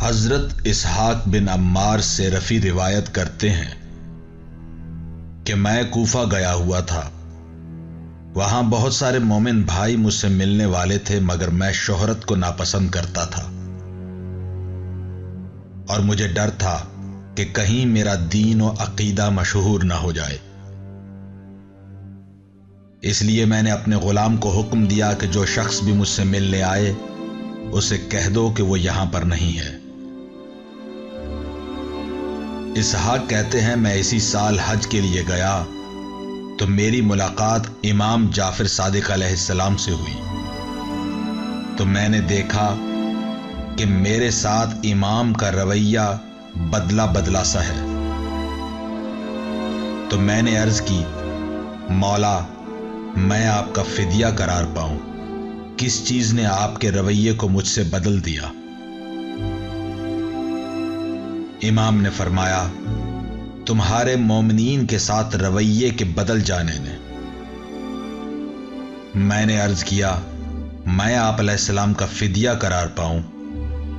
حضرت اسحاق بن عمار سے رفیع روایت کرتے ہیں کہ میں کوفہ گیا ہوا تھا۔ وہاں بہت سارے مومن بھائی مجھ سے ملنے والے تھے، مگر میں شہرت کو ناپسند کرتا تھا اور مجھے ڈر تھا کہ کہیں میرا دین و عقیدہ مشہور نہ ہو جائے۔ اس لیے میں نے اپنے غلام کو حکم دیا کہ جو شخص بھی مجھ سے ملنے آئے اسے کہہ دو کہ وہ یہاں پر نہیں ہے۔ اسحاق کہتے ہیں میں اسی سال حج کے لیے گیا تو میری ملاقات امام جعفر صادق علیہ السلام سے ہوئی، تو میں نے دیکھا کہ میرے ساتھ امام کا رویہ بدلا بدلا سا ہے۔ تو میں نے عرض کی، مولا میں آپ کا فدیہ قرار پاؤں، کس چیز نے آپ کے رویے کو مجھ سے بدل دیا؟ امام نے فرمایا، تمہارے مومنین کے ساتھ رویے کے بدل جانے نے۔ میں نے عرض کیا، میں آپ علیہ السلام کا فدیہ قرار پاؤں؟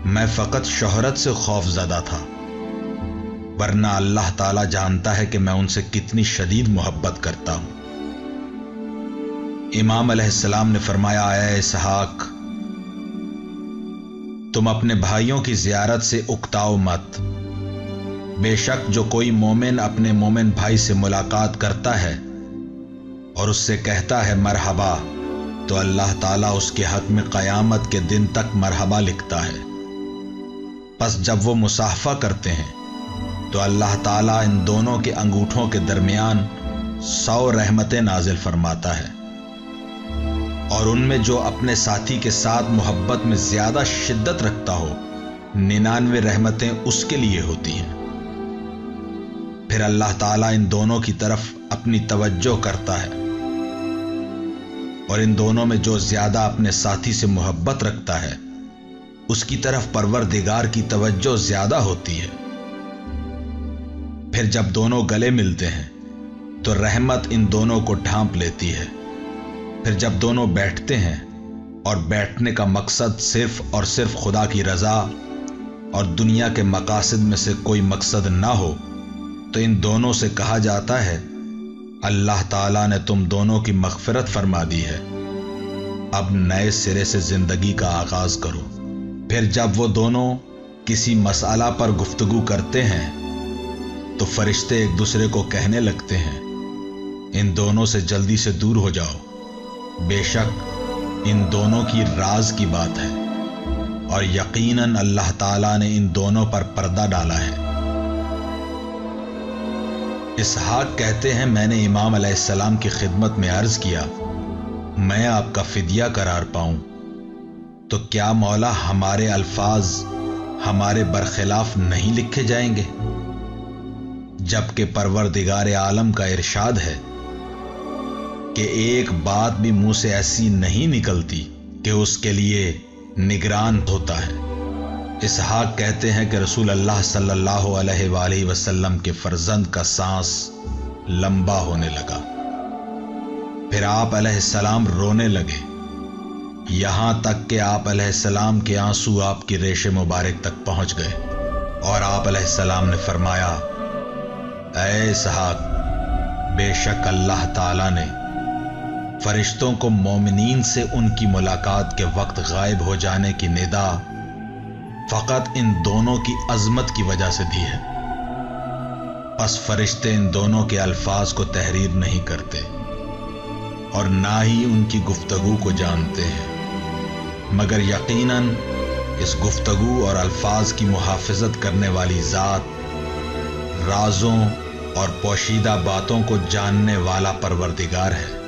میں فقط شہرت سے خوف زدہ تھا، ورنہ اللہ تعالی جانتا ہے کہ میں ان سے کتنی شدید محبت کرتا ہوں۔ امام علیہ السلام نے فرمایا، اے اسحاق، تم اپنے بھائیوں کی زیارت سے اکتاؤ مت۔ بے شک جو کوئی مومن اپنے مومن بھائی سے ملاقات کرتا ہے اور اس سے کہتا ہے مرحبا، تو اللہ تعالیٰ اس کے حق میں قیامت کے دن تک مرحبا لکھتا ہے۔ پس جب وہ مصافحہ کرتے ہیں تو اللہ تعالیٰ ان دونوں کے انگوٹھوں کے درمیان 100 رحمتیں نازل فرماتا ہے، اور ان میں جو اپنے ساتھی کے ساتھ محبت میں زیادہ شدت رکھتا ہو 99 رحمتیں اس کے لیے ہوتی ہیں۔ پھر اللہ تعالیٰ ان دونوں کی طرف اپنی توجہ کرتا ہے، اور ان دونوں میں جو زیادہ اپنے ساتھی سے محبت رکھتا ہے اس کی طرف پروردگار کی توجہ زیادہ ہوتی ہے۔ پھر جب دونوں گلے ملتے ہیں تو رحمت ان دونوں کو ڈھانپ لیتی ہے۔ پھر جب دونوں بیٹھتے ہیں اور بیٹھنے کا مقصد صرف اور صرف خدا کی رضا اور دنیا کے مقاصد میں سے کوئی مقصد نہ ہو، تو ان دونوں سے کہا جاتا ہے، اللہ تعالیٰ نے تم دونوں کی مغفرت فرما دی ہے، اب نئے سرے سے زندگی کا آغاز کرو۔ پھر جب وہ دونوں کسی مسئلہ پر گفتگو کرتے ہیں تو فرشتے ایک دوسرے کو کہنے لگتے ہیں، ان دونوں سے جلدی سے دور ہو جاؤ، بے شک ان دونوں کی راز کی بات ہے، اور یقیناً اللہ تعالیٰ نے ان دونوں پر پردہ ڈالا ہے۔ اسحاق کہتے ہیں میں نے امام علیہ السلام کی خدمت میں عرض کیا، میں آپ کا فدیہ قرار پاؤں تو کیا مولا ہمارے الفاظ ہمارے برخلاف نہیں لکھے جائیں گے؟ جبکہ پروردگار عالم کا ارشاد ہے کہ ایک بات بھی منہ سے ایسی نہیں نکلتی کہ اس کے لیے نگران ہوتا ہے۔ اسحاق کہتے ہیں کہ رسول اللہ صلی اللہ علیہ وآلہ وسلم کے فرزند کا سانس لمبا ہونے لگا، پھر آپ علیہ السلام رونے لگے، یہاں تک کہ آپ علیہ السلام کے آنسو آپ کی ریش مبارک تک پہنچ گئے، اور آپ علیہ السلام نے فرمایا، اے اسحاق، بے شک اللہ تعالیٰ نے فرشتوں کو مومنین سے ان کی ملاقات کے وقت غائب ہو جانے کی ندا فقط ان دونوں کی عظمت کی وجہ سے دی ہے، پس فرشتے ان دونوں کے الفاظ کو تحریر نہیں کرتے اور نہ ہی ان کی گفتگو کو جانتے ہیں، مگر یقیناً اس گفتگو اور الفاظ کی محافظت کرنے والی ذات رازوں اور پوشیدہ باتوں کو جاننے والا پروردگار ہے۔